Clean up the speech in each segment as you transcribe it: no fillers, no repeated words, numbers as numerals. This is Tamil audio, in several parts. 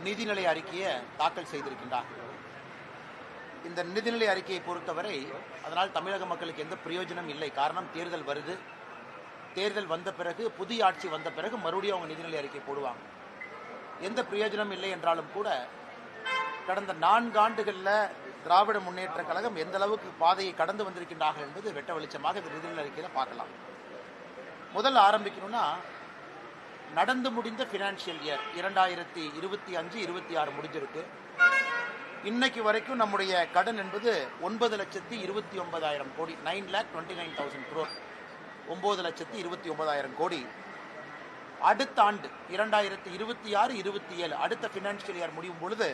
நிதிநிலை அறிக்கையை தாக்கல் செய்திருக்கின்றார். இந்த நிதிநிலை அறிக்கையை பொறுத்தவரை அதனால் தமிழக மக்களுக்கு எந்த பிரயோஜனம் இல்லை. காரணம், தேர்தல் வருது. தேர்தல் வந்த பிறகு, புதிய ஆட்சி வந்த பிறகு மறுபடியும் அவங்க நிதிநிலை அறிக்கை போடுவாங்க. எந்த பிரயோஜனம் இல்லை என்றாலும் கூட கடந்த 4 ஆண்டுகளில் திராவிட முன்னேற்ற கழகம் எந்த அளவுக்கு பாதையை கடந்து வந்திருக்கின்றார்கள் என்பது வெட்ட வெளிச்சமாக இந்த நிதிநிலை அறிக்கையில் பார்க்கலாம். முதல்ல ஆரம்பிக்கணும்னா, நடந்து முடிந்த ஃபினான்ஷியல் இயர் 2025-26 முடிஞ்சிருக்கு. இன்னைக்கு வரைக்கும் நம்முடைய கடன் என்பது 9,29,000 கோடி, 9,29,000 crore, 9,29,000 கோடி. அடுத்த ஆண்டு 2026-27 அடுத்த ஃபினான்ஷியல் இயர் முடியும் பொழுது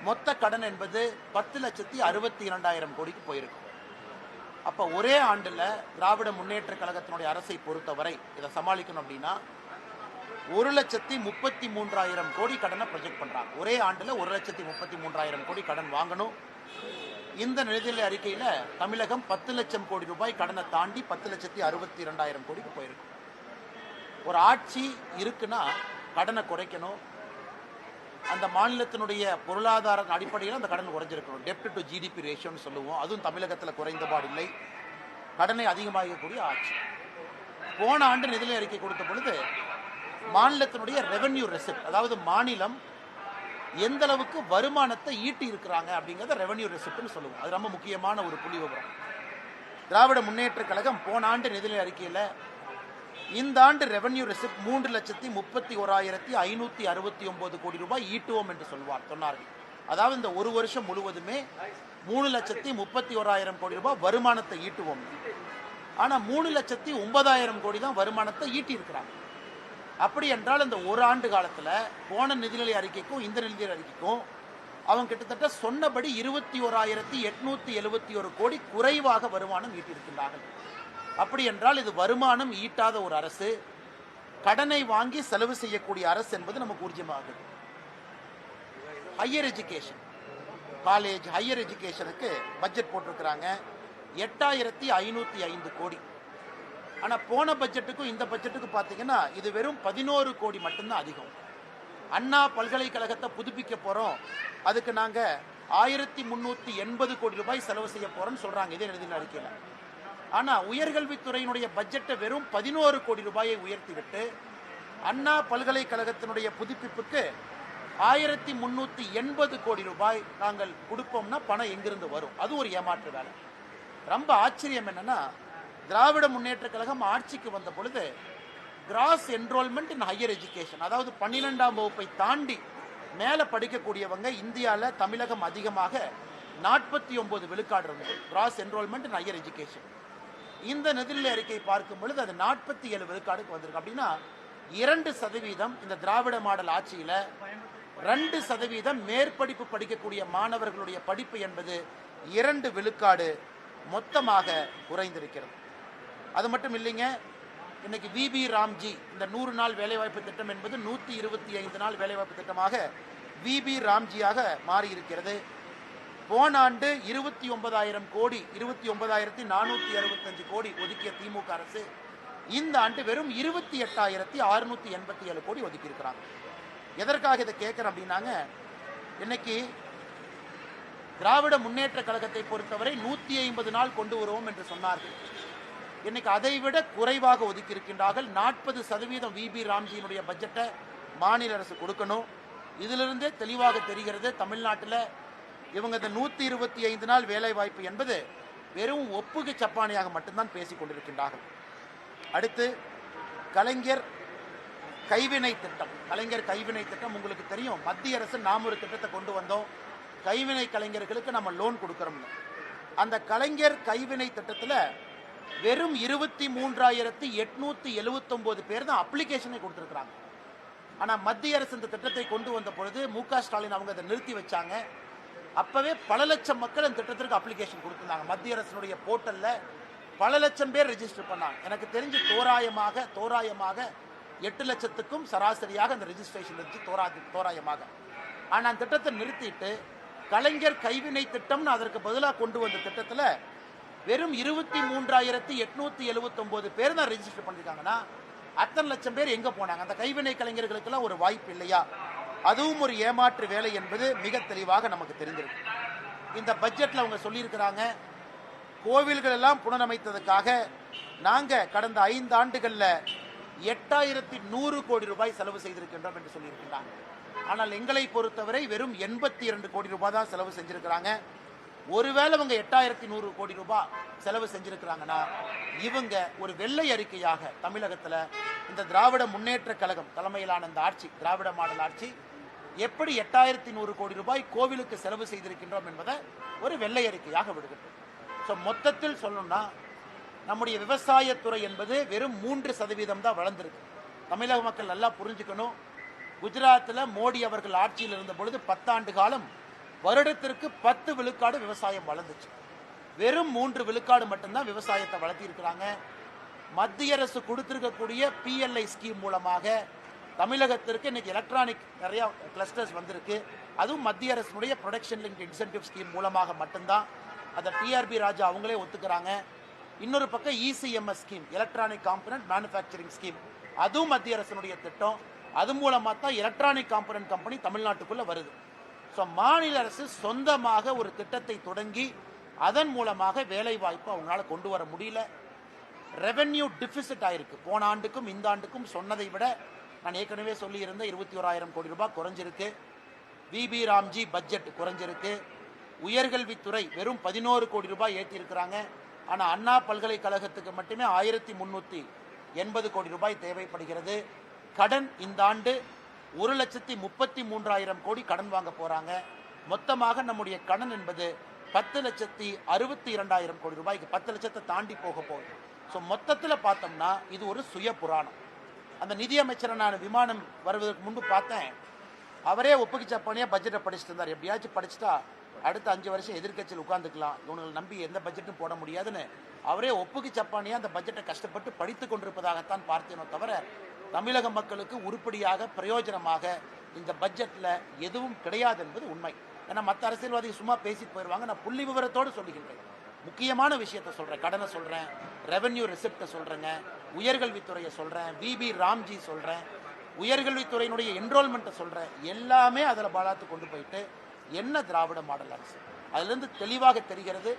மொத்த கடன் என்பது 10,62,000 கோடிக்கு போயிருக்கும். அப்போ ஒரே ஆண்டில் திராவிட முன்னேற்ற கழகத்தினுடைய அரசை பொறுத்தவரை இதை சமாளிக்கணும் அப்படின்னா 1,33,000 கோடி கடனை ப்ரொஜெக்ட் பண்ணுறாங்க. ஒரே ஆண்டில் 1,33,000 கோடி கடன் வாங்கணும். இந்த நிதிநிலை அறிக்கையில் தமிழகம் 10 லட்சம் கோடி ரூபாய் கடனை தாண்டி 10,62,000 கோடிக்கு போயிருக்கும். ஒரு ஆட்சி இருக்குன்னா கடனை குறைக்கணும். அந்த மாநிலத்தினுடைய பொருளாதார அடிப்படையில் அந்த கடன் குறைஞ்சிருக்கணும். டெப்ட் டு ஜிடிபி ரேஷியோன்னு சொல்லுவோம். அதுவும் தமிழகத்தில் குறைந்தபாடு இல்லை. கடனை அதிகமாகக்கூடிய ஆட்சி. போன ஆண்டு நிதிநிலை அறிக்கை கொடுத்த பொழுது மாநிலத்தினுடைய ரெவென்யூ ரெசிப்ட், அதாவது மாநிலம் எந்த அளவுக்கு வருமானத்தை ஈட்டி இருக்கிறாங்க அப்படிங்கிறத ரெவென்யூ ரெசிப்ட்னு சொல்லுவோம். அது ரொம்ப முக்கியமான ஒரு புள்ளி விவரம். திராவிட முன்னேற்ற கழகம் போன ஆண்டு நிதிநிலை அறிக்கையில் இந்த ஆண்டு ரெவென்யூ ரெசிப்ட் 3,31,569 கோடி ரூபாய் ஈட்டுவோம் என்று சொன்னார்கள். அதாவது இந்த ஒரு வருஷம் முழுவதுமே 3,31,000 கோடி ரூபாய் வருமானத்தை ஈட்டுவோம். ஆனால் 3,09,000 கோடி தான் வருமானத்தை ஈட்டி இருக்கிறாங்க. அப்படி என்றால் இந்த ஒரு ஆண்டு காலத்தில் போன நிதிநிலை அறிக்கைக்கும் இந்த நிதிநிலை அறிக்கைக்கும் அவங்க கிட்டத்தட்ட சொன்னபடி 21,871 கோடி குறைவாக வருமானம் ஈட்டியிருக்கின்றார்கள். அப்படி என்றால் இது வருமானம் ஈட்டாத ஒரு அரசு, கடனை வாங்கி செலவு செய்யக்கூடிய அரசு என்பது நமக்கு ஊர்ஜியமாகுது. ஹையர் எஜுகேஷன், காலேஜ் ஹையர் எஜுகேஷனுக்கு பட்ஜெட் போட்டிருக்கிறாங்க 8,505 கோடி. ஆனால் போன பட்ஜெட்டுக்கும் இந்த பட்ஜெட்டுக்கு பார்த்தீங்கன்னா இது வெறும் 11 கோடி மட்டும்தான் அதிகம். அண்ணா பல்கலைக்கழகத்தை புதுப்பிக்க போகிறோம், அதுக்கு நாங்கள் 1,380 கோடி ரூபாய் செலவு செய்ய போகிறோம்னு சொல்கிறாங்க இதே நிதிநிலை அறிக்கையில். ஆனால் உயர்கல்வித்துறையினுடைய பட்ஜெட்டை வெறும் 11 கோடி ரூபாயை உயர்த்திவிட்டு அண்ணா பல்கலைக்கழகத்தினுடைய புதுப்பிப்புக்கு 1,380 கோடி ரூபாய் நாங்கள் கொடுப்போம்னா பணம் எங்கிருந்து வரும்? அது ஒரு ஏமாற்று வேலை. ரொம்ப ஆச்சரியம் என்னன்னா, திராவிட முன்னேற்ற கழகம் ஆட்சிக்கு வந்த பொழுது cross enrolment in higher education, அதாவது 12ஆம் வகுப்பை தாண்டி மேலே படிக்கக்கூடியவங்க இந்தியாவில் தமிழகம் அதிகமாக 49 விழுக்காடு இருந்தது cross enrolment in higher education. இந்த நிதிநிலை அறிக்கை பார்க்கும் பொழுது அது 47 விழுக்காடுக்கு வந்திருக்கு. அப்படின்னா 2% இந்த திராவிட மாடல் ஆட்சியில் 2% மேற்படிப்பு படிக்கக்கூடிய மாணவர்களுடைய படிப்பு என்பது 2 விழுக்காடு மொத்தமாக குறைந்திருக்கிறது. அது மட்டும் இல்லைங்க, இன்னைக்கு விபி ராம்ஜி இந்த 100 நாள் வேலைவாய்ப்பு திட்டம் என்பது 125 நாள் வேலைவாய்ப்பு திட்டமாக விபி ராம்ஜியாக மாறியிருக்கிறது. போன ஆண்டு 29,000 கோடி 29,465 கோடி ஒதுக்கிய திமுக அரசு இந்த ஆண்டு வெறும் 28,687 கோடி ஒதுக்கி இருக்கிறாங்க. எதற்காக இதை கேட்கிறேன் அப்படின்னாங்க, இன்னைக்கு திராவிட முன்னேற்ற கழகத்தை பொறுத்தவரை 150 நாள் கொண்டு வருவோம் என்று சொன்னார்கள். இன்னைக்கு அதை விட குறைவாக ஒதுக்கி இருக்கின்றார்கள். 40% விபி ராம்ஜியினுடைய பட்ஜெட்டை மாநில அரசு கொடுக்கணும். இதிலிருந்தே தெளிவாக தெரிகிறது தமிழ்நாட்டில் இவங்க இந்த 125 நாள் வேலை வாய்ப்பு என்பது வெறும் ஒப்புகை சப்பானியாக மட்டும்தான் பேசிக் கொண்டிருக்கின்றார்கள். அடுத்து கலைஞர் கைவினை திட்டம். கலைஞர் கைவினை திட்டம் உங்களுக்கு தெரியும், மத்திய அரசு நாம் ஒரு திட்டத்தை கொண்டு வந்தோம், கைவினை கலைஞர்களுக்கு நம்ம லோன் கொடுக்குறோம். அந்த கலைஞர் கைவினை திட்டத்தில் வெறும் 23,879 பேர் தான் அப்ளிகேஷனை கொடுத்துருக்குறாங்க. ஆனால் மத்திய அரசு இந்த திட்டத்தை கொண்டு வந்த பொழுது மு.க. ஸ்டாலின் அவங்க அதை நிறுத்தி வச்சாங்க. அப்பவே பல லட்சம் மக்கள் இந்த திட்டத்திற்கு அப்ளிகேஷன் கொடுத்துருந்தாங்க. மத்திய அரசினுடைய போர்ட்டலில் பல லட்சம் பேர் ரெஜிஸ்டர் பண்ணாங்க. எனக்கு தெரிஞ்சு தோராயமாக 8 லட்சத்துக்கும் சராசரியாக அந்த ரெஜிஸ்ட்ரேஷன் இருந்துச்சு தோராயமாக. ஆனால் அந்த திட்டத்தை நிறுத்திட்டு கலைஞர் கைவினை திட்டம்னு அதற்கு பதிலாக கொண்டு வந்த திட்டத்தில் வெறும் 23,879 பேர் தான் ரெஜிஸ்டர் பண்ணியிருக்காங்கன்னா அத்தனை லட்சம் பேர் எங்கே போனாங்க? அந்த கைவினை கலைஞர்களுக்கெல்லாம் ஒரு வாய்ப்பு இல்லையா? அதுவும் ஒரு ஏமாற்று வேலை என்பது மிக தெளிவாக நமக்கு தெரிந்திருக்கு. இந்த பட்ஜெட்ல அவங்க சொல்லியிருக்கிறாங்க, கோவில்கள் எல்லாம் புனரமைத்ததுக்காக நாங்க கடந்த 5 ஆண்டுகள்ல 8100 கோடி ரூபாய் செலவு செய்திருக்கின்றோம் என்று சொல்லியிருக்கிறாங்க. ஆனால் எங்களை பொறுத்தவரை வெறும் 82 கோடி ரூபாய் தான் செலவு செஞ்சிருக்கிறாங்க. ஒருவேளை அவங்க 8100 கோடி ரூபாய் செலவு செஞ்சிருக்கிறாங்கன்னா இவங்க ஒரு வெள்ளை அறிக்கையாக தமிழகத்துல இந்த திராவிட முன்னேற்ற கழகம் தலைமையிலான இந்த ஆட்சி, திராவிட மாடல் ஆட்சி எப்படி 8100 கோடி ரூபாய் கோவிலுக்கு செலவு செய்திருக்கின்றோம் என்பதை ஒரு வெள்ளை அறிக்கையாக விடுகின்றோம். ஸோ மொத்தத்தில் சொல்லணும்னா நம்முடைய விவசாயத்துறை என்பது வெறும் 3% தான் வளர்ந்துருக்கு. தமிழக மக்கள் நல்லா புரிஞ்சுக்கணும். குஜராத்தில் மோடி அவர்கள் ஆட்சியில் இருந்த பொழுது 10 ஆண்டு காலம் வருடத்திற்கு 10 விழுக்காடு விவசாயம் வளர்ந்துச்சு. வெறும் 3 விழுக்காடு மட்டும்தான் விவசாயத்தை வளர்த்தி இருக்கிறாங்க. மத்திய அரசு கொடுத்திருக்கக்கூடிய PLI ஸ்கீம் மூலமாக தமிழகத்திற்கு இன்னைக்கு எலக்ட்ரானிக் நிறைய கிளஸ்டர்ஸ் வந்திருக்கு. அதுவும் மத்திய அரசினுடைய ப்ரொடக்ஷன் லிங்க் இன்சென்டிவ் ஸ்கீம் மூலமாக மட்டும்தான். அதை TRB ராஜா அவங்களே ஒத்துக்கிறாங்க. இன்னொரு பக்கம் ECMS scheme, electronic component manufacturing scheme, அதுவும் மத்திய அரசினுடைய திட்டம். அது மூலமாக தான் எலக்ட்ரானிக் காம்பனன்ட் கம்பெனி தமிழ்நாட்டுக்குள்ள வருது. ஸோ மாநில அரசு சொந்தமாக ஒரு திட்டத்தை தொடங்கி அதன் மூலமாக வேலை வாய்ப்பு அவங்களால கொண்டு வர முடியல. ரெவென்யூ டிஃபிசிட் ஆயிருக்கு. போன ஆண்டுக்கும் இந்த ஆண்டுக்கும் சொன்னதை விட நான் ஏற்கனவே சொல்லியிருந்த 21,000 கோடி ரூபாய் குறைஞ்சிருக்கு. VB ராம்ஜி பட்ஜெட் குறைஞ்சிருக்கு. உயர்கல்வித்துறை வெறும் 11 கோடி ரூபாய் ஏற்றி இருக்கிறாங்க. ஆனால் அண்ணா பல்கலைக்கழகத்துக்கு மட்டுமே 1380 கோடி ரூபாய் தேவைப்படுகிறது. கடன் இந்த ஆண்டு 1,33,000 கோடி கடன் வாங்க போறாங்க. மொத்தமாக நம்முடைய கடன் என்பது 10,62,000 கோடி ரூபாய்க்கு 10 லட்சத்தை தாண்டி போக போகுது. ஸோ மொத்தத்தில் பார்த்தோம்னா இது ஒரு சுய புராணம். அந்த நிதியமைச்சரை நான் விமானம் வருவதற்கு முன்பு பார்த்தேன். அவரே ஒப்புக்கு சப்பானியா பட்ஜெட்டை படிச்சுட்டு இருந்தார். எப்படியாச்சும் படிச்சுட்டா அடுத்த 5 வருஷம் எதிர்கட்சியில் உட்கார்ந்துக்கலாம், இவங்களை நம்பி எந்த பட்ஜெட்டும் போட முடியாதுன்னு அவரே ஒப்புக்கு சப்பானியா அந்த பட்ஜெட்டை கஷ்டப்பட்டு படித்து கொண்டிருப்பதாகத்தான் பார்த்தேனோ தவிர தமிழக மக்களுக்கு உருப்படியாக பிரயோஜனமாக இந்த பட்ஜெட்ல எதுவும் கிடையாது என்பது உண்மை. ஏன்னா மற்ற அரசியல்வாதி சும்மா பேசிட்டு போயிடுவாங்க. நான் புள்ளி விவரத்தோடு சொல்லுகின்றேன். முக்கியமான விஷயத்தை சொல்றேன். கடனை சொல்றேன், ரெவென்யூ ரெசிப்டை சொல்றேங்க, உயர்கல்வித்துறையை சொல்றேன், VB ராம்ஜி சொல்றேன், உயர்கல்வித்துறையினுடைய என்ரோல்மெண்ட்டை சொல்றேன். எல்லாமே அதில் பாலாத்து கொண்டு போயிட்டு என்ன திராவிட மாடல் அரசு? அதிலிருந்து தெளிவாக தெரிகிறது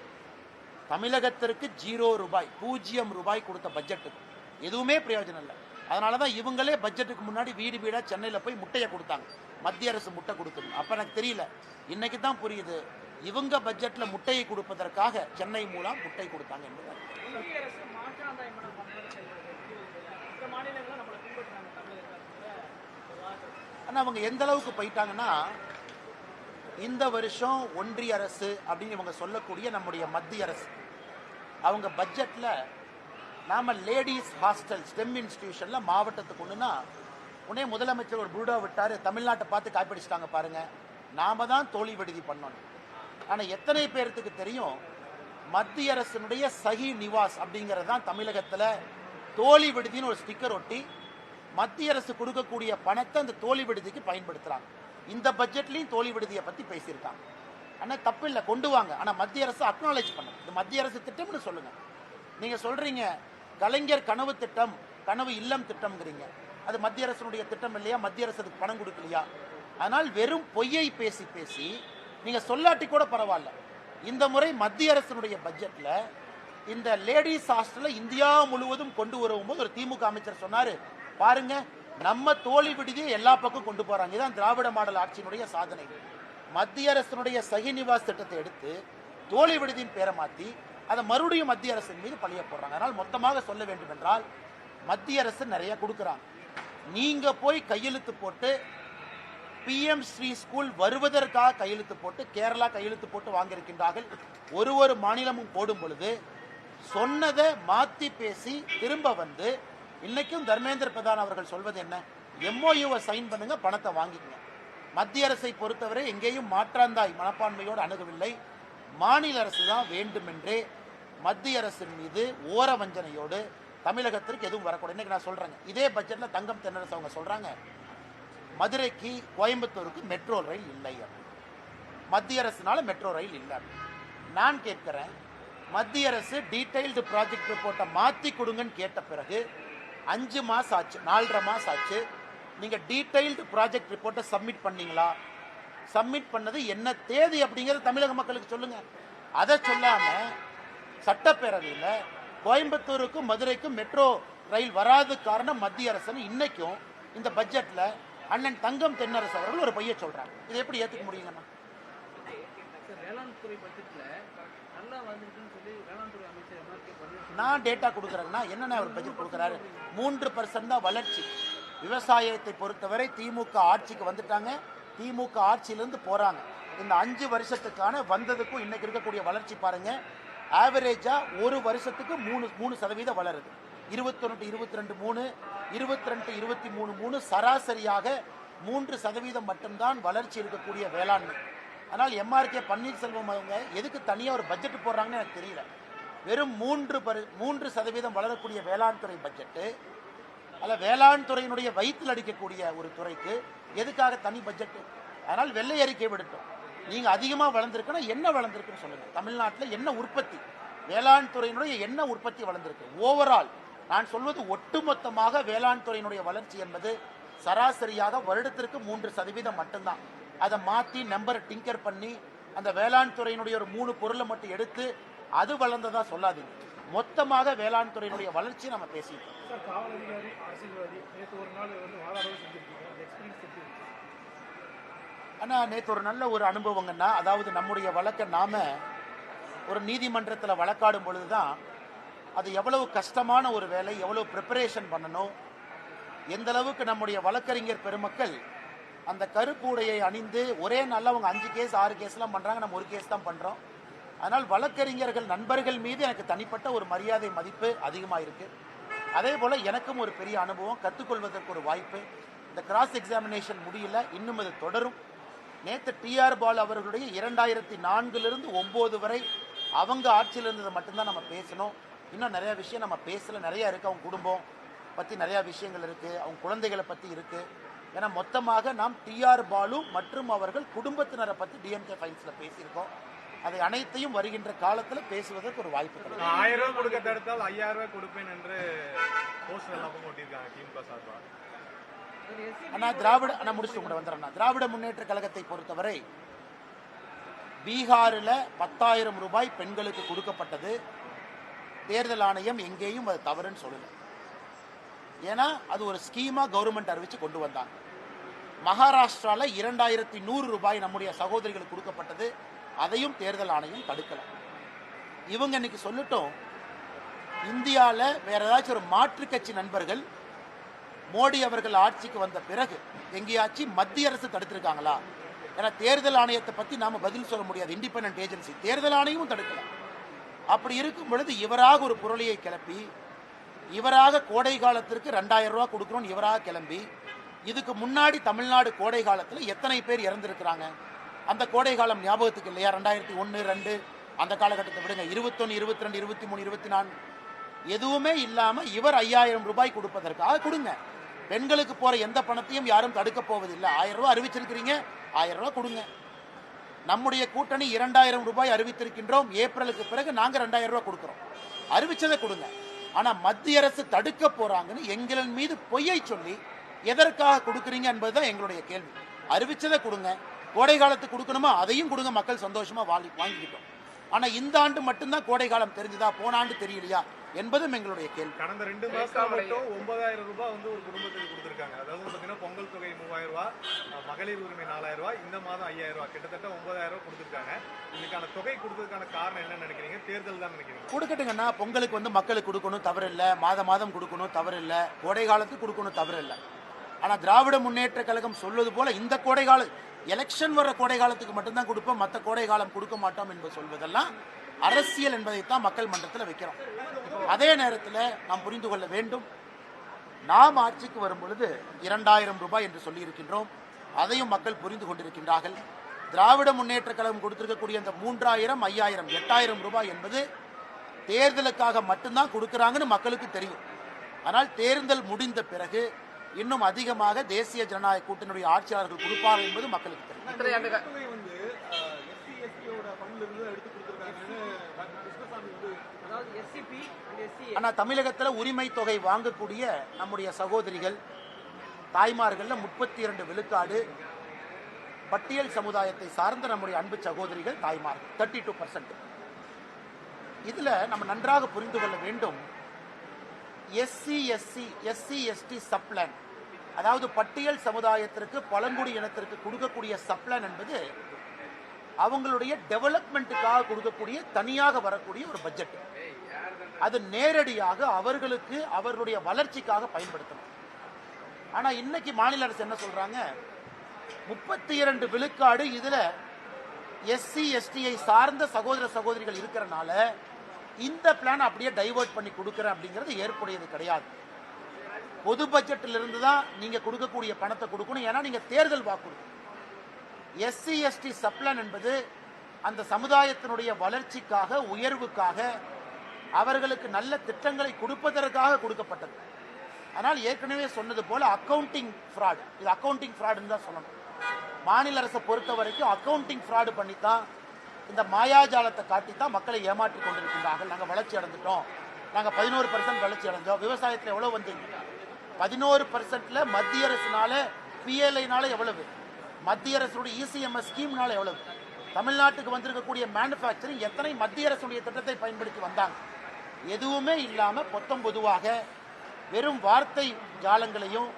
தமிழகத்திற்கு 0 ரூபாய், 0 ரூபாய் கொடுத்த பட்ஜெட்டுக்கு எதுவுமே பிரயோஜனம் இல்லை. அதனால தான் இவங்களே பட்ஜெட்டுக்கு முன்னாடி வீடு வீடாக சென்னையில் போய் முட்டையை கொடுத்தாங்க. மத்திய அரசு முட்டை கொடுக்கணும். அப்போ எனக்கு தெரியல, இன்னைக்கு தான் புரியுது இவங்க பட்ஜெட்ல முட்டையை கொடுப்பதற்காக சென்னை மூலம் முட்டை கொடுத்தாங்க என்பது. ஆனால் அவங்க எந்த அளவுக்கு போயிட்டாங்கன்னா, இந்த வருஷம் ஒன்றிய அரசு அப்படின்னு இவங்க சொல்லக்கூடிய நம்முடைய மத்திய அரசு அவங்க பட்ஜெட்ல நாம லேடிஸ் ஹாஸ்டல் ஸ்டெம் இன்ஸ்டிடியூஷன்ல மாவட்டத்துக்கு ஒண்ணுன்னா உடனே முதலமைச்சர் ஒரு புருடா விட்டாரு, தமிழ்நாட்டை பார்த்து காப்பிடிச்சிட்டாங்க பாருங்க, நாம தான் தோழி விடுதி பண்ணோம். ஆனா எத்தனை பேருக்கு தெரியும் மத்திய அரசினுடைய சஹி நிவாஸ் அப்படிங்கிறது தான் தமிழகத்துல தோழி விடுதின்னு ஒரு ஸ்டிக்கர் ஒட்டி மத்திய அரசு கொடுக்கக்கூடிய பணத்தை அந்த தோழி விடுதிக்கு பயன்படுத்துறாங்க. இந்த பட்ஜெட்லயும் தோழி விடுதியை பத்தி பேசியிருக்காங்க. ஆனா தப்பு இல்லை, கொண்டு வாங்க. ஆனா மத்திய அரசு அக்னாலேஜ் பண்ணுங்க, இது மத்திய அரசு திட்டம்னு சொல்லுங்க. நீங்க சொல்றீங்க கலைஞர் கனவு திட்டம், கனவு இல்லம் திட்டம்ங்கிறீங்க, அது மத்திய அரசினுடைய திட்டம் இல்லையா? மத்திய அரசு அதுக்கு பணம் கொடுக்கலையா? ஆனால் வெறும் பொய்யை பேசி பேசி நீங்க சொல்லாட்டி கூட பரவாயில்ல, இந்த முறை மத்திய அரசினுடைய பட்ஜெட்ல இந்த லேடிஸ் ஹாஸ்டல்ல இந்தியா முழுவதும் கொண்டு வரும்போது ஒரு திமுக அமைச்சர் சொன்னாரு, பாருங்க நம்ம தோழி விடுதியை எல்லா பக்கம் கொண்டு போறாங்க. இதுதான் திராவிட மாடல் ஆட்சியினுடைய சாதனை. மத்திய அரசினுடைய சஹி நிவாஸ் திட்டத்தை எடுத்து தோழி விடுதியின் பேரை மாத்தி அதை மறுபடியும் மத்திய அரசின் மீது பழிய போடுறாங்க. அதனால் மொத்தமாக சொல்ல வேண்டும் என்றால் மத்திய அரசு நிறைய கொடுக்குறாங்க. நீங்க போய் கையெழுத்து போட்டு PM ஸ்ரீ ஸ்கூல் வருவதற்காக கையெழுத்து போட்டு கேரளா கையெழுத்து போட்டு வாங்கியிருக்கின்றார்கள். ஒரு மாநிலமும் போடும் பொழுது சொன்னதை மாத்தி பேசி திரும்ப வந்து இன்னைக்கும் தர்மேந்திர பிரதான் அவர்கள் சொல்வது என்ன? MOUவை சைன் பண்ணுங்க, பணத்தை வாங்கிக்கங்க. மத்திய அரசை பொறுத்தவரை எங்கேயும் மாற்றாந்தாய் மனப்பான்மையோடு அணுகவில்லை. மாநில அரசு தான் வேண்டுமென்றே மத்திய அரசின் மீது ஓர வஞ்சனையோடு தமிழகத்திற்கு எதுவும் வரக்கூடாது. இன்னைக்கு நான் சொல்றேங்க, இதே பட்ஜெட்ல தங்கம் தென்னரசு அவங்க சொல்றாங்க மதுரைக்கு கோயம்புத்தூருக்கு மெட்ரோ ரயில் இல்லை, மத்திய அரசுனால மெட்ரோ ரயில் இல்லை. நான் கேட்கிறேன், மத்திய அரசு டீடைல்டு ப்ராஜெக்ட் ரிப்போர்ட்டை மாற்றி கொடுங்கன்னு கேட்ட பிறகு 5 மாதம் ஆச்சு, 4.5 மாதம் ஆச்சு. நீங்க டீடைல்டு ப்ராஜெக்ட் ரிப்போர்ட்டை சப்மிட் பண்ணீங்களா? சப்மிட் பண்ணது என்ன தேதி அப்படிங்கிறது தமிழக மக்களுக்கு சொல்லுங்க. அதை சொல்லாம சட்டப்பேரவையில் கோயம்புத்தூருக்கும் மதுரைக்கும் மெட்ரோ ரயில் வராத காரணம் மத்திய அரசு இன்னைக்கும் இந்த பட்ஜெட்ல அண்ணன் தங்கம் தென்னரசு அவர்கள் ஒரு பைய சொல்றாங்க. இதை எப்படி ஏத்துக்க முடியுங்கண்ணா? நான் டேட்டா கொடுக்குறேன்னா என்னென்ன ஒரு பட்ஜெட் கொடுக்குறாரு? 3% தான் வளர்ச்சி. விவசாயத்தை பொறுத்தவரை திமுக ஆட்சிக்கு வந்துட்டாங்க, திமுக ஆட்சியிலிருந்து போறாங்க. இந்த 5 வருஷத்துக்கான வந்ததுக்கும் இன்னைக்கு இருக்கக்கூடிய வளர்ச்சி பாருங்க. ஆவரேஜா ஒரு வருஷத்துக்கு 3% வளருது. 21 22 3, 22 23 3, சராசரியாக 3% மட்டும்தான் வளர்ச்சி இருக்கக்கூடிய வேளாண்மை. ஆனால் எம்ஆர்கே பன்னீர்செல்வம் அவங்க எதுக்கு தனியாக ஒரு பட்ஜெட் போடுறாங்கன்னு எனக்கு தெரியல. வெறும் 3% வளரக்கூடிய வேளாண் துறை பட்ஜெட்டு, அல்ல வேளாண் துறையினுடைய வயிற்றில் அடிக்கக்கூடிய ஒரு துறைக்கு எதுக்காக தனி பட்ஜெட்? அதனால் வெள்ளை அறிக்கை விடட்டும். நீங்க அதிகமாக வளர்ந்துருக்குன்னா என்ன வளர்ந்துருக்குன்னு சொல்லுங்க. தமிழ்நாட்டில் என்ன உற்பத்தி, வேளாண் துறையினுடைய என்ன உற்பத்தி வளர்ந்துருக்கு? ஓவரால் நான் சொல்வது ஒட்டுமொத்தமாக வேளாண் துறையினுடைய வளர்ச்சி என்பது சராசரியாக வருடத்திற்கு 3% மட்டும்தான். அதை மாற்றி நம்பரை டிங்கர் பண்ணி அந்த வேளாண் துறையினுடைய ஒரு 3 பொருளை மட்டும் எடுத்து அது வளர்ந்ததா சொல்லாதீங்க. மொத்தமாக வேளாண் துறையினுடைய வளர்ச்சி நம்ம பேசிட்டோம். ஆனா நேற்று ஒரு நல்ல ஒரு அனுபவங்கன்னா, அதாவது நம்முடைய வழக்கை நாம ஒரு நீதிமன்றத்தில் வழக்காடும் பொழுதுதான் அது எவ்வளவு கஷ்டமான ஒரு வேலை, எவ்வளவு ப்ரிப்பரேஷன் பண்ணணும், எந்த அளவுக்கு நம்முடைய வழக்கறிஞர் பெருமக்கள் அந்த கருப்பு உடையை அணிந்து ஒரே நாளில் அவங்க 5 கேஸ் 6 கேஸ்லாம் பண்ணுறாங்க, நம்ம ஒரு கேஸ் தான் பண்ணுறோம். அதனால் வழக்கறிஞர்கள் நண்பர்கள் மீது எனக்கு தனிப்பட்ட ஒரு மரியாதை மதிப்பு அதிகமாக இருக்குது. அதே போல் எனக்கும் ஒரு பெரிய அனுபவம், கற்றுக்கொள்வதற்கு ஒரு வாய்ப்பு. இந்த கிராஸ் எக்ஸாமினேஷன் முடியல, இன்னும் அது தொடரும். நேற்று டிஆர் பாலு அவர்களுடைய 2004 9 வரை அவங்க ஆட்சியில் இருந்ததை மட்டும்தான் நம்ம பேசணும். இன்னும் நிறையா விஷயம் நம்ம பேசல, நிறையா இருக்குது. அவங்க குடும்பம் பற்றி நிறையா விஷயங்கள் இருக்குது, அவங்க குழந்தைகளை பற்றி இருக்குது. ஏன்னா மொத்தமாக நாம் டிஆர் பாலு மற்றும் அவர்கள் குடும்பத்தினரை பற்றி டிஎம்கே ஃபைல்ஸில் பேசியிருக்கோம். அதை அனைத்தையும் வருகின்ற காலத்தில் பேசுவதற்கு ஒரு வாய்ப்பு கிடைக்கும். 1000 ரூபாய் கொடுக்க தடுத்தால் 5000 ரூபாய் கொடுப்பேன் என்று போஸ்டர் எல்லாம் ஓட்டியிருக்காங்க திமுக சார்பாக. ஆனால் முடிச்சுட்டு கூட வந்துடுறேன். திராவிட முன்னேற்ற கழகத்தை பொறுத்தவரை பீகாரில் 10,000 ரூபாய் பெண்களுக்கு கொடுக்கப்பட்டது. தேர்தல் ஆணையம் எங்கேயும் அது தவறுன்னு சொல்லல. ஏன்னா அது ஒரு ஸ்கீமா கவர்மெண்ட் அறிவிச்சு கொண்டு வந்தாங்க. மகாராஷ்டிரால 2100 ரூபாய் நம்முடைய சகோதரிகளுக்கு கொடுக்கப்பட்டது, அதையும் தேர்தல் ஆணையம் தடுக்கல. இவங்க இன்னைக்கு சொல்லட்டும், இந்தியாவில் வேற ஏதாச்சும் ஒரு மாற்று கட்சி நண்பர்கள் மோடி அவர்கள் ஆட்சிக்கு வந்த பிறகு எங்கேயாச்சும் மத்திய அரசு தடுத்திருக்காங்களா? ஏன்னா தேர்தல் ஆணையத்தை பற்றி நாம பதில் சொல்ல முடியாது, இண்டிபெண்டன்ட் ஏஜென்சி. தேர்தல் ஆணையமும் தடுக்கல. அப்படி இருக்கும் பொழுது இவராக ஒரு புரளியை கிளப்பி, இவராக கோடை காலத்திற்கு 2000 ரூபாய் கொடுக்கணும்னு இவராக கிளம்பி, இதுக்கு முன்னாடி தமிழ்நாடு கோடை காலத்தில் எத்தனை பேர் இறந்திருக்கிறாங்க? அந்த கோடை காலம் ஞாபகத்துக்கு இல்லையா? 2001 2 அந்த காலகட்டத்தை விடுங்க, 21 22 23 24 எதுவுமே இல்லாம இவர் 5000 ரூபாய் கொடுப்பதற்காக கொடுங்க. பெண்களுக்கு போற எந்த பணத்தையும் யாரும் தடுக்க போவதில்லை. 1000 ரூபாய் அறிவிச்சிருக்கிறீங்க, 1000 ரூபாய் கொடுங்க. நம்முடைய கூட்டணி 2000 ரூபாய் அறிவித்திருக்கின்றோம். ஏப்ரலுக்கு பிறகு நாங்க 2000 ரூபாய் கொடுக்கிறோம். அறிவிச்சதை கொடுங்க. ஆனா மத்திய அரசு தடுக்க போறாங்கன்னு எங்களின் மீது பொய்யை சொல்லி எதற்காக கொடுக்குறீங்க என்பதுதான் எங்களுடைய கேள்வி. அறிவிச்சதை கொடுங்க. கோடை காலத்துக்கு கொடுக்கணுமா அதையும் கொடுங்க, மக்கள் சந்தோஷமா வாங்கிக்கிட்டோம். ஆனா இந்த ஆண்டு மட்டும்தான் கோடை காலம் தெரிஞ்சதா, போன ஆண்டு தெரியலையா என்பதும் எங்களுடைய கேள்வி. கடந்த 2 மாசம் மட்டும் 9000 ரூபாய் வந்து ஒரு குடும்பத்துக்கு கொடுத்திருக்காங்க. அதாவது பாத்தீங்கன்னா பொங்கல் தொகை 3000 ரூபாய், மகளிர் உரிமை 4000 ரூபாய், இந்த மாதம் 5000 ரூபாய், கிட்டத்தட்ட 9000 ரூபாய் கொடுத்திருக்காங்க. இதுக்கான தொகை கொடுத்ததுக்கான காரணம் என்ன நினைக்கிறீங்க? தேர்தல் தான் நினைக்கிறீங்க? கொடுக்கட்டுங்கன்னா, பொங்கலுக்கு வந்து மக்களுக்கு கொடுக்கணும் தவறு இல்லை, மாதம் கொடுக்கணும் தவறு இல்லை, கோடை காலத்துக்கு கொடுக்கணும் தவறு இல்லை. ஆனா திராவிட முன்னேற்ற கழகம் சொல்வது போல இந்த கோடை கால எலெக்ஷன் வர்ற கோடை காலத்துக்கு மட்டும்தான் கொடுப்போம், மற்ற கோடை காலம் கொடுக்க மாட்டோம் என்று சொல்வதெல்லாம் அரசியல் என்பதைத்தான் மக்கள் மன்றத்தில் வைக்கிறோம். அதே நேரத்தில் நாம் புரிந்து கொள்ள வேண்டும், நாம் ஆட்சிக்கு வரும் பொழுது 2000 ரூபாய் என்று சொல்லியிருக்கின்றோம். அதையும் மக்கள் புரிந்து கொண்டிருக்கின்றார்கள். திராவிட முன்னேற்ற கழகம் கொடுத்திருக்கக்கூடிய அந்த 3000 5000 8000 ரூபாய் என்பது தேர்தலுக்காக மட்டும்தான் கொடுக்குறாங்கன்னு மக்களுக்கு தெரியும். ஆனால் தேர்தல் முடிந்த பிறகு இன்னும் அதிகமாக தேசிய ஜனநாயக கூட்டணியுடைய ஆட்சியாளர்கள் கொடுப்பார்கள் என்பது மக்களுக்கு தெரியும். ஆனால் தமிழகத்தில் உரிமை தொகை வாங்கக்கூடிய நம்முடைய சகோதரிகள் தாய்மார்கள்ல 32 விழுக்காடு பட்டியல் சமுதாயத்தை சார்ந்த நம்முடைய அன்பு சகோதரிகள் தாய்மார்கள் 32%. இதுல நம்ம நன்றாக புரிந்து கொள்ள வேண்டும், எஸ்சி/எஸ்டி சப்ளான், அதாவது பட்டியல் சமுதாயத்திற்கு பழங்குடி இனத்திற்கு கொடுக்கக்கூடிய சப்ளான் என்பது அவங்களுடைய டெவலப்மெண்ட்டுக்காக கொடுக்கக்கூடிய தனியாக வரக்கூடிய ஒரு பட்ஜெட். அது நேரடியாக அவர்களுக்கு அவர்களுடைய வளர்ச்சிக்காக பயன்படுத்தணும். ஆனா இன்னைக்கு மாநில அரசு என்ன சொல்றாங்க, 32 விழுக்காடு இதுல எஸ்சி/எஸ்டியை சார்ந்த சகோதர சகோதரிகள் இருக்கிறனால இந்த பிளான் அப்படியே டைவர்ட் பண்ணி கொடுக்கறேன் அப்படிங்கிறது ஏற்புடையது கிடையாது. பொது பட்ஜெட்டில் இருந்து தான் நீங்க கொடுக்கக்கூடிய பணத்தை கொடுக்கணும். ஏன்னா நீங்க தேர்தல் வாக்குறுதி. எஸ்சி/எஸ்டி சப்ளான் என்பது அந்த சமுதாயத்தினுடைய வளர்ச்சிக்காக, உயர்வுக்காக, அவர்களுக்கு நல்ல திட்டங்களை கொடுப்பதற்காக கொடுக்கப்பட்டது. ஆனால் ஏற்கனவே சொன்னது போல அக்கவுண்டிங் ஃப்ராட், இது அக்கவுண்டிங் ஃப்ராடுன்னு தான் சொல்லணும். மாநில அரசை பொறுத்த வரைக்கும் அக்கவுண்டிங் ஃப்ராடு பண்ணித்தான், இந்த மாயாஜாலத்தை காட்டித்தான் மக்களை ஏமாற்றி கொண்டிருக்கின்றார்கள். நாங்கள் வளர்ச்சி அடைஞ்சிட்டோம், நாங்கள் 11% வளர்ச்சி அடைஞ்சோம். விவசாயத்தில் எவ்வளவு வந்தீங்க? 11%ல மத்திய அரசுனால, பிஎல்ஐனால எவ்வளவு, மத்திய அரசுடைய இசிஎம்எஸ் ஸ்கீம்னால எவ்வளவு, தமிழ்நாட்டுக்கு வந்திருக்கக்கூடிய மேனுஃபேக்சரிங் எத்தனை மத்திய அரசுடைய திட்டத்தை பயன்படுத்தி வந்தாங்க? எதுவுமே இல்லாம பொதுவாக வெறும் வார்த்தை ஜாலங்களையும்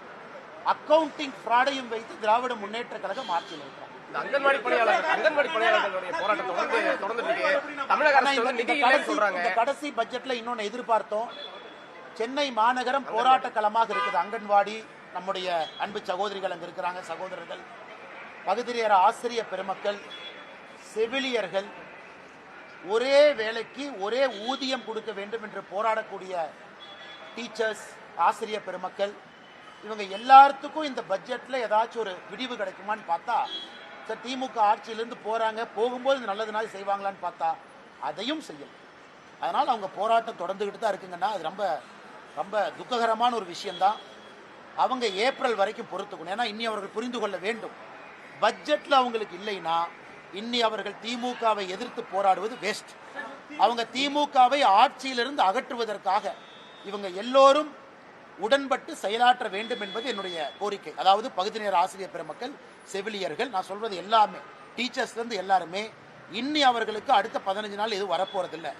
அக்கவுண்டிங் ஃப்ராடையும் வைத்து திராவிட முன்னேற்ற கழகம் ஆட்சியில் இருக்கிறார். அங்கன்வாடி பணியாளர்களுடைய போராட்டம் தொடர்ந்து தமிழக அரசு இந்த கடைசி பட்ஜெட்ல இன்னொன்னு எதிர்பார்த்தோம். சென்னை மாநகரம் போராட்ட களமாக இருக்குது. அங்கன்வாடி நம்முடைய அன்பு சகோதரிகள் அங்க இருக்கிறாங்க, சகோதரர்கள், பகுதிநேர ஆசிரியர் பெருமக்கள், செவிலியர்கள், ஒரே வேலைக்கு ஒரே ஊதியம் கொடுக்க வேண்டும் என்று போராடக்கூடிய டீச்சர்ஸ், ஆசிரியர் பெருமக்கள், இவங்க எல்லாத்துக்கும் இந்த பட்ஜெட்ல ஏதாச்சும் ஒரு விடிவு கிடைக்குமான்னு பார்த்தா, சார் திமுக ஆட்சியிலிருந்து போறாங்க, போகும்போது நல்லதுனால செய்வாங்களான்னு பார்த்தா அதையும் செய்யல. அதனால அவங்க போராட்டம் தொடர்ந்துகிட்டு தான் இருக்குங்கன்னா அது ரொம்ப ரொம்ப துக்ககரமான ஒரு விஷயம்தான். அவங்க ஏப்ரல் வரைக்கும் பொறுத்துக்கணும். ஏன்னா இன்னி அவர்கள் புரிந்து கொள்ள வேண்டும், பட்ஜெட்ல அவங்களுக்கு இல்லைன்னா இன்னி அவர்கள் திமுகவை எதிர்த்து போராடுவது வேஸ்ட். அவங்க திமுகவை ஆட்சியிலிருந்து அகற்றுவதற்காக இவங்க எல்லோரும் உடன்பட்டு செயலாற்ற வேண்டும் என்பது என்னுடைய கோரிக்கை. அதாவது பகுதி நேர ஆசிரியர் பெருமக்கள், செவிலியர்கள், நான் சொல்றது எல்லாமே, டீச்சர்ஸ்லேருந்து எல்லாருமே இன்னி அவர்களுக்கு அடுத்த 15 நாள் எதுவும் வரப்போறதில்லை.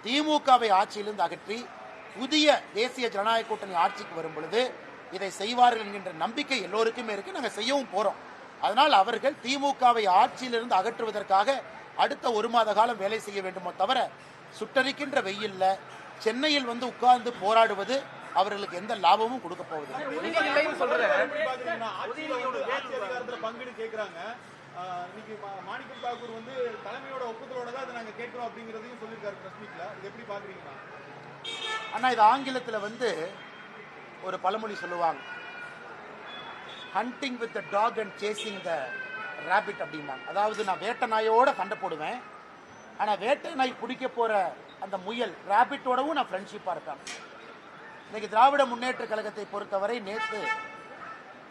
திமுகவை ஆட்சியிலிருந்து அகற்றி புதிய தேசிய ஜனநாயக கூட்டணி ஆட்சிக்கு வரும் பொழுது இதை செய்வார்கள் என்கின்ற நம்பிக்கை எல்லோருக்குமே இருக்கு. நாங்கள் செய்யவும் போறோம். அதனால் அவர்கள் திமுகவை ஆட்சியிலிருந்து அகற்றுவதற்காக அடுத்த 1 மாத காலம் வேலை செய்ய வேண்டுமோ தவிர சுட்டரிக்கின்ற வெயில்ல சென்னையில் வந்து உட்கார்ந்து போராடுவது அவர்களுக்கு எந்த லாபமும் கொடுக்க போவதில்லை. மாணிக்கம் தாக்கூர் வந்து தலைமையோட ஒப்புதலோட தான் நாங்க கேட்கிறோம் அப்படிங்கறதையும் சொல்லிருக்காரு பிரஸ் மீட்ல. இது எப்படி பாக்குறீங்க அண்ணா? இது ஆங்கிலத்தில் வந்து ஒரு பழமொழி சொல்லுவாங்க, hunting with the dog and chasing the rabbit அப்படிம்பாங்க. அதாவது நான் வேட்டை நாயோட சண்டை போடுவேன், ஆனால் வேட்டை நாய் பிடிக்க போற அந்த முயல் ரேபிட்டோடவும் நான் ஃப்ரெண்ட்ஷிப்பாக இருப்பேன். இன்னைக்கு திராவிட முன்னேற்ற கழகத்தை பொறுத்தவரை நேற்று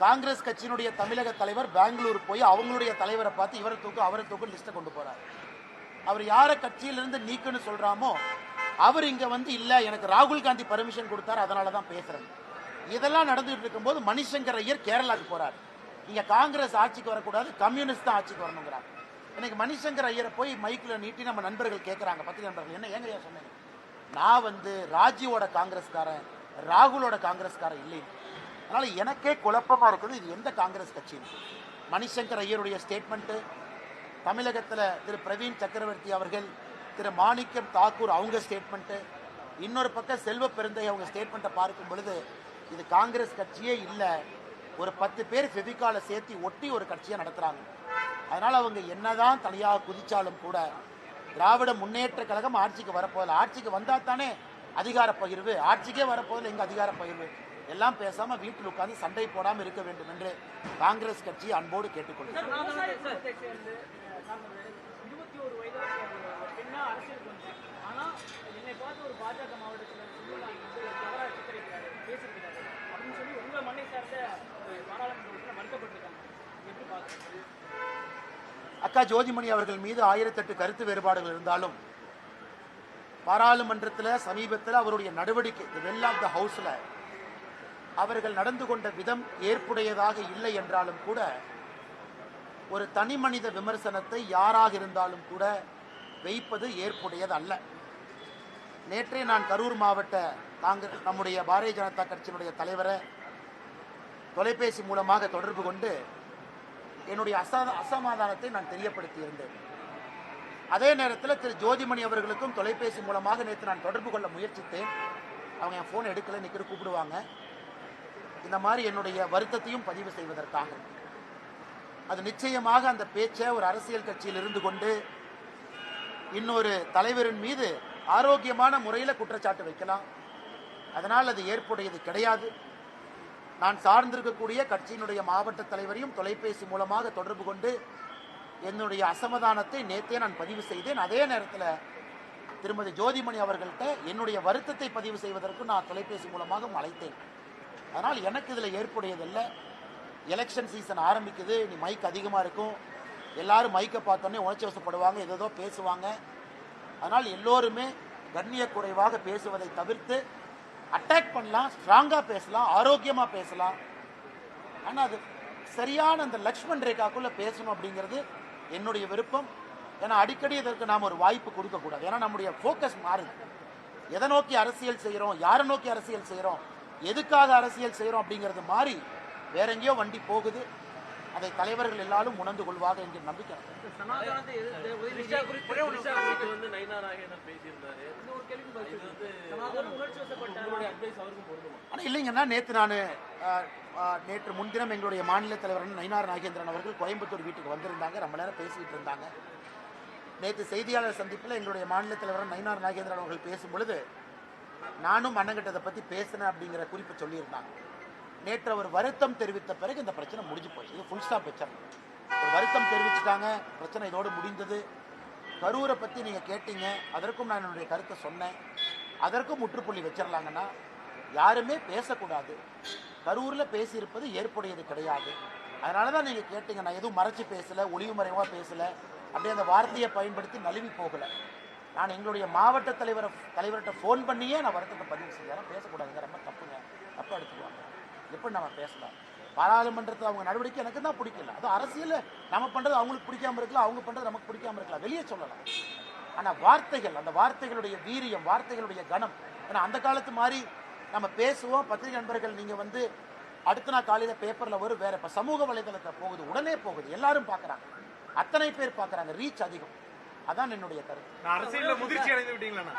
காங்கிரஸ் கட்சியினுடைய தமிழக தலைவர் பெங்களூர் போய் அவங்களுடைய தலைவரை பார்த்து இவரை தூக்கு அவரை தூக்கு லிஸ்ட்டை கொண்டு போறார். அவர் யாரை கட்சியிலிருந்து நீக்குன்னு சொல்றாமோ அவர் இங்க வந்து இல்ல, எனக்கு ராகுல் காந்தி பர்மிஷன் கொடுத்தாரு, அதனால தான் பேசுறேன். இதெல்லாம் நடந்துட்டு இருக்கும்போது மணிசங்கர் ஐயர் கேரளாக்கு போறார். இங்க காங்கிரஸ் ஆட்சிக்கு வரக்கூடாது, கம்யூனிஸ்ட் தான் ஆட்சிக்கு வரணுங்கிறாங்க. இன்னைக்கு மணிசங்கர் ஐயரை போய் மைக்கில் நீட்டி நம்ம நண்பர்கள் கேட்குறாங்க, பத்திரிகை நண்பர்கள், என்ன ஏங்க சொன்னேன், நான் வந்து ராஜீவோட காங்கிரஸ்காரன், ராகுலோட காங்கிரஸ்காரன் இல்லை. அதனால எனக்கே குழப்பமா இருக்குது, இது எந்த காங்கிரஸ் கட்சின்னு. மணிசங்கர் ஐயருடைய ஸ்டேட்மெண்ட்டு, தமிழகத்தில் திரு பிரவீன் சக்கரவர்த்தி அவர்கள், திரு மாணிக்கம் தாக்கூர் அவங்க ஸ்டேட்மெண்ட்டு, இன்னொரு பக்கம் செல்வ பெருந்தை அவங்க ஸ்டேட்மெண்ட்டை பார்க்கும் பொழுது இது காங்கிரஸ் கட்சியே இல்லை, ஒரு 10 பேர் ஃபெவிகாலை சேர்த்து ஒட்டி ஒரு கட்சியை நடத்துகிறாங்க. அதனால் அவங்க என்னதான் தனியாக குதிச்சாலும் கூட திராவிட முன்னேற்ற கழகம் ஆட்சிக்கு வரப்போதில்லை. ஆட்சிக்கு வந்தால் தானே அதிகார பகிர்வு, ஆட்சிக்கே வரப்போதில்லை எங்கள் அதிகார பகிர்வு. எல்லாம் பேசாமல் வீட்டில் உட்கார்ந்து சண்டை போடாமல் இருக்க வேண்டும் என்று காங்கிரஸ் கட்சி அன்போடு கேட்டுக்கொள்கிறேன். அக்கா ஜோதிமணி அவர்கள் மீது 1008 கருத்து வேறுபாடுகள் இருந்தாலும் பாராளுமன்றத்தில் சமீபத்தில் அவருடைய நடவடிக்கை வெல் ஆஃப் த ஹவுஸ்ல அவர்கள் நடந்து கொண்ட விதம் ஏற்புடையதாக இல்லை என்றாலும் கூட ஒரு தனி மனித விமர்சனத்தை யாராக இருந்தாலும் கூட வைப்பது ஏற்புடையது அல்ல. நேற்றே நான் கரூர் மாவட்ட நம்முடைய பாரதிய ஜனதா கட்சியினுடைய தலைவரை தொலைபேசி மூலமாக தொடர்பு கொண்டு என்னுடைய அசமாதானத்தை நான் தெரியப்படுத்தியிருந்தேன். அதே நேரத்தில் திரு ஜோதிமணி அவர்களுக்கும் தொலைபேசி மூலமாக நேற்று நான் தொடர்பு கொள்ள முயற்சித்தேன். அவங்க என் ஃபோன் எடுக்கல, நிற்கிற கூப்பிடுவாங்க. இந்த மாதிரி என்னுடைய வருத்தத்தையும் பதிவு செய்வதற்காக. அது நிச்சயமாக அந்த பேச்சை ஒரு அரசியல் கட்சியில் இருந்து கொண்டு இன்னொரு தலைவரின் மீது ஆரோக்கியமான முறையில் குற்றச்சாட்டு வைக்கலாம். அதனால் அது ஏற்புடையது கிடையாது. நான் சார்ந்திருக்கக்கூடிய கட்சியினுடைய மாவட்ட தலைவரையும் தொலைபேசி மூலமாக தொடர்பு கொண்டு என்னுடைய அசமாதானத்தை நேற்றே நான் பதிவு செய்தேன். அதே நேரத்தில் திருமதி ஜோதிமணி அவர்கள்ட்ட என்னுடைய வருத்தத்தை பதிவு செய்வதற்கு நான் தொலைபேசி மூலமாக அழைத்தேன். அதனால் எனக்கு இதில் ஏற்புடையதில்லை. எலெக்ஷன் சீசன் ஆரம்பிக்குது, நீ மைக் அதிகமாக இருக்கும், எல்லாரும் மைக்கை பார்த்தோன்னே உணர்ச்சி வசப்படுவாங்க, ஏதோ பேசுவாங்க. அதனால் எல்லோருமே கண்ணிய குறைவாக பேசுவதை தவிர்த்து அட்டாக் பண்ணலாம், ஸ்ட்ராங்காக பேசலாம், ஆரோக்கியமாக பேசலாம். ஆனால் அது சரியான அந்த லக்ஷ்மண் ரேகாக்குள்ளே பேசணும் அப்படிங்கிறது என்னுடைய விருப்பம். ஏன்னா அடிக்கடி இதற்கு நாம் ஒரு வாய்ப்பு கொடுக்கக்கூடாது. ஏன்னா நம்முடைய ஃபோக்கஸ் மாறுது. எதை நோக்கி அரசியல் செய்கிறோம், யாரை நோக்கி அரசியல் செய்கிறோம், எதுக்காக அரசியல் செய்கிறோம் அப்படிங்கிறது மாறி வேற எங்கேயோ வண்டி போகுது. அதை தலைவர்கள் எல்லாரும் உணர்ந்து கொள்வாங்க என்கிற நம்பிக்கை. ஆனால் இல்லைங்கன்னா நேற்று முன்தினம் எங்களுடைய மாநில தலைவர் நயினார் நாகேந்திரன் அவர்கள் கோயம்புத்தூர் வீட்டுக்கு வந்திருந்தாங்க. ரொம்ப நேரம் பேசிக்கிட்டு இருந்தாங்க. நேற்று செய்தியாளர் சந்திப்பில் எங்களுடைய மாநில தலைவர் நயினார் நாகேந்திரன் அவர்கள் பேசும் பொழுது நானும் அண்ணங்கிட்ட அதை பற்றி பேசினேன் அப்படிங்கிற குறிப்பை சொல்லியிருந்தாங்க. நேற்று அவர் வருத்தம் தெரிவித்த பிறகு இந்த பிரச்சனை முடிஞ்சு போச்சு. இது ஃபுல் ஸ்டாப் வச்சாங்க. ஒரு வருத்தம் தெரிவிச்சுட்டாங்க, பிரச்சனை இதோடு முடிந்தது. கரூரை பற்றி நீங்கள் கேட்டீங்க, அதற்கும் நான் என்னுடைய கருத்தை சொன்னேன். அதற்கும் முற்றுப்புள்ளி வச்சிடலாங்கன்னா யாருமே பேசக்கூடாது. கரூரில் பேசியிருப்பது ஏற்புடையது கிடையாது. அதனால தான் நீங்கள் கேட்டீங்க. நான் எதுவும் மறைச்சி பேசலை, ஒளிவு மறைவாக பேசலை, அப்படியே அந்த வார்த்தையை பயன்படுத்தி நழுவி போகலை. நான் எங்களுடைய மாவட்ட தலைவர்கிட்ட ஃபோன் பண்ணியே நான் வருத்தத்தை பதிவு செய்யறேன். பேசக்கூடாதுங்க, ரொம்ப தப்புங்க, தப்பு எடுத்துக்குவாங்க. எப்படி நம்ம பேசலாம்? பாராளுமன்றத்தில் அவங்க நடவடிக்கை எனக்கு தான் பிடிக்கல. அது அரசியல் நம்ம பண்ணுறது அவங்களுக்கு பிடிக்காம இருக்கலாம், அவங்க பண்ணுறது நமக்கு பிடிக்காம இருக்கலாம், வெளியே சொல்லலாம். ஆனால் வார்த்தைகள், அந்த வார்த்தைகளுடைய வீரியம், வார்த்தைகளுடைய கனம். ஏன்னா அந்த காலத்து மாதிரி நம்ம பேசுவோம். பத்திரிகை நண்பர்கள் நீங்கள் வந்து அடுத்த நாள் காலையில் பேப்பரில் வரும், வேற இப்போ சமூக வலைதளத்தை போகுது, உடனே போகுது, எல்லாரும் பார்க்குறாங்க, அத்தனை பேர் பார்க்குறாங்க, ரீச் அதிகம். அதான் என்னுடைய கருத்து. அரசியலில் முதிர்ச்சி அடைந்து விட்டீங்களா?